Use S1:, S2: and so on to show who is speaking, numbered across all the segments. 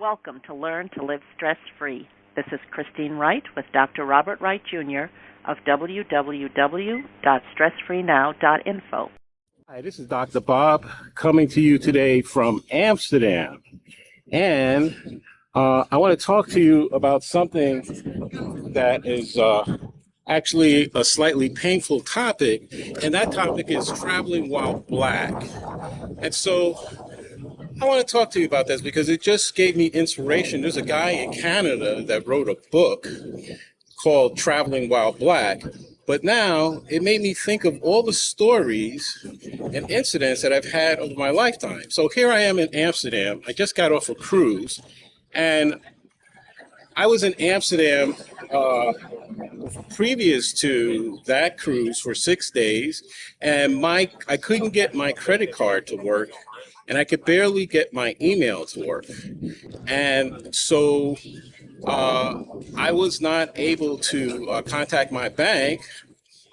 S1: Welcome to Learn to Live Stress-Free. This is Christine Wright with Dr. Robert Wright Jr. of www.stressfreenow.info.
S2: Hi, this is Dr. Bob coming to you today from Amsterdam. And I want to talk to you about something that is actually a slightly painful topic, and that topic is traveling while Black. And so I want to talk to you about this because it just gave me inspiration. There's a guy in Canada that wrote a book called Traveling While Black, but now it made me think of all the stories and incidents that I've had over my lifetime. So here I am in Amsterdam. I just got off a cruise, and I was in Amsterdam previous to that cruise for 6 days, and I couldn't get my credit card to work, and I could barely get my email to work. And so I was not able to contact my bank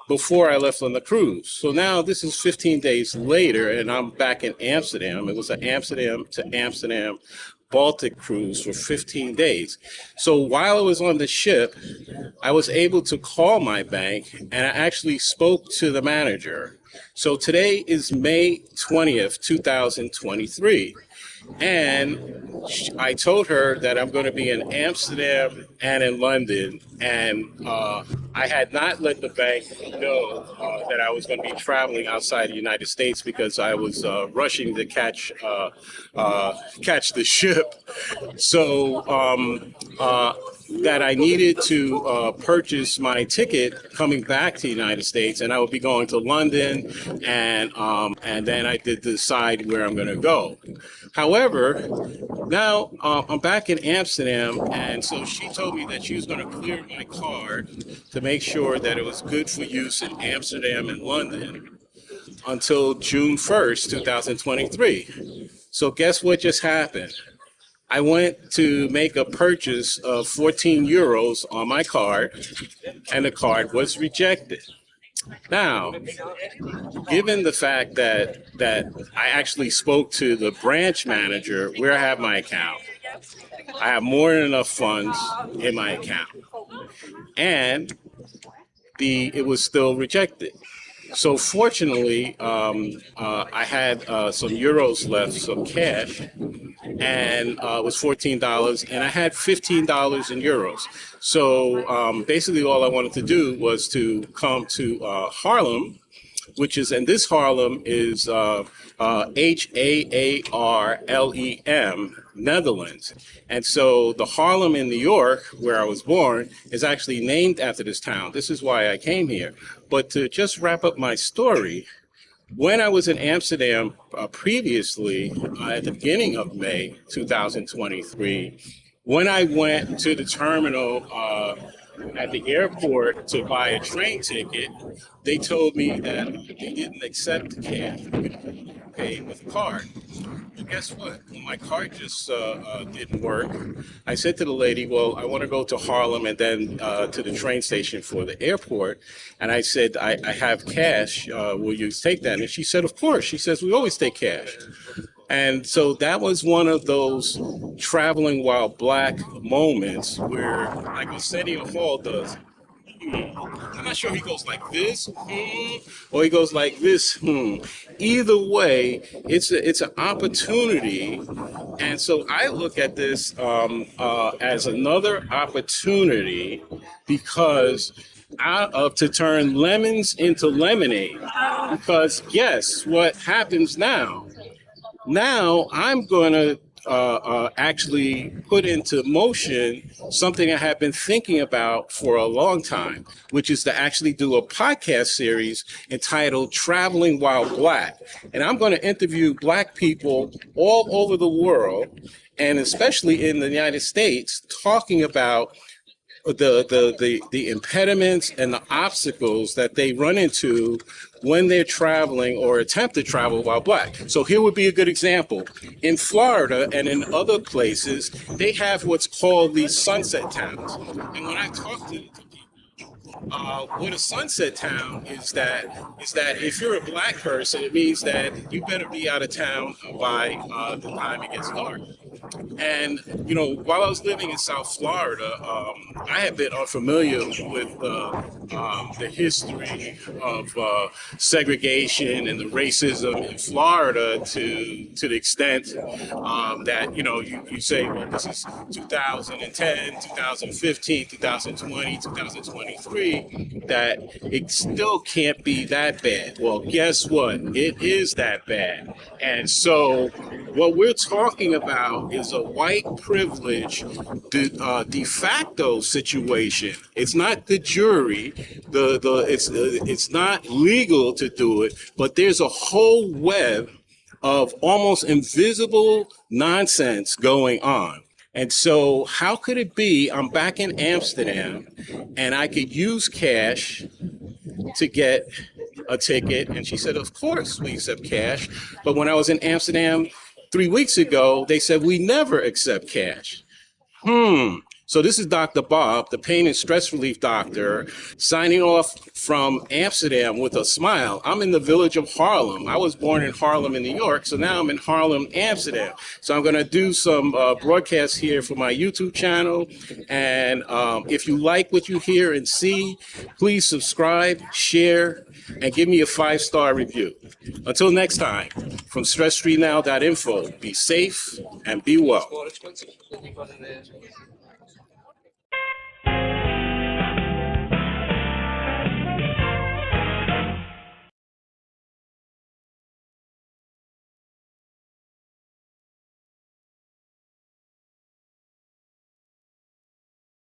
S2: before I left on the cruise. So now this is 15 days later, and I'm back in Amsterdam. It was an Amsterdam to Amsterdam Baltic cruise for 15 days. So while I was on the ship, I was able to call my bank, and I actually spoke to the manager. So today is May 20th, 2023. And I told her that I'm going to be in Amsterdam and in London, and I had not let the bank know that I was going to be traveling outside the United States because I was rushing to catch the ship. So that I needed to purchase my ticket coming back to the United States, and I would be going to London, and then I did decide where I'm going to go. However, now I'm back in Amsterdam, and so she told me that she was going to clear my card to make sure that it was good for use in Amsterdam and London until June 1st, 2023. So guess what just happened? I went to make a purchase of 14 euros on my card, and the card was rejected. Now, given the fact that I actually spoke to the branch manager where I have my account, I have more than enough funds in my account, and it was still rejected. So fortunately, I had some euros left, some cash, and it was $14, and I had $15 in euros. So basically all I wanted to do was to come to Haarlem, which is, and this Haarlem is Haarlem, Netherlands. And so the Harlem in New York, where I was born, is actually named after this town. This is why I came here. But to just wrap up my story, when I was in Amsterdam previously, at the beginning of May 2023, when I went to the terminal at the airport to buy a train ticket, they told me that they didn't accept cash, pay with a card. But guess what? When my card just didn't work, I said to the lady, well, I want to go to Harlem and then to the train station for the airport. And I said, I have cash. Will you take that? And she said, of course. She says, we always take cash. And so that was one of those traveling while Black moments where, like Arsenio Hall does, I'm not sure he goes like this, or he goes like this, Either way, it's an opportunity, and so I look at this as another opportunity because to turn lemons into lemonade. Because guess what happens now? Now I'm going to actually put into motion something I have been thinking about for a long time, which is to actually do a podcast series entitled Traveling While Black. And I'm going to interview Black people all over the world, and especially in the United States, talking about the impediments and the obstacles that they run into when they're traveling or attempt to travel while Black. So here would be a good example. In Florida and in other places, they have what's called these sunset towns. And when I talk to people, what a sunset town is that if you're a black person, it means that you better be out of town by the time it gets dark. And while I was living in South Florida, I had been unfamiliar with the history of segregation and the racism in Florida to the extent that you say, well, this is 2010, 2015, 2020, 2023, that it still can't be that bad. Well, guess what? It is that bad. And so what we're talking about is a white privilege de facto situation. It's not the jury. It's not legal to do it, but there's a whole web of almost invisible nonsense going on. And so, how could it be I'm back in Amsterdam and I could use cash to get a ticket? And she said, of course we accept cash. But when I was in Amsterdam 3 weeks ago, they said we never accept cash. So this is Dr. Bob, the pain and stress relief doctor, signing off from Amsterdam with a smile. I'm in the village of Harlem. I was born in Harlem in New York, so now I'm in Harlem, Amsterdam. So I'm going to do some broadcasts here for my YouTube channel. And if you like what you hear and see, please subscribe, share, and give me a 5-star review. Until next time, from stressfreenow.info, be safe and be well.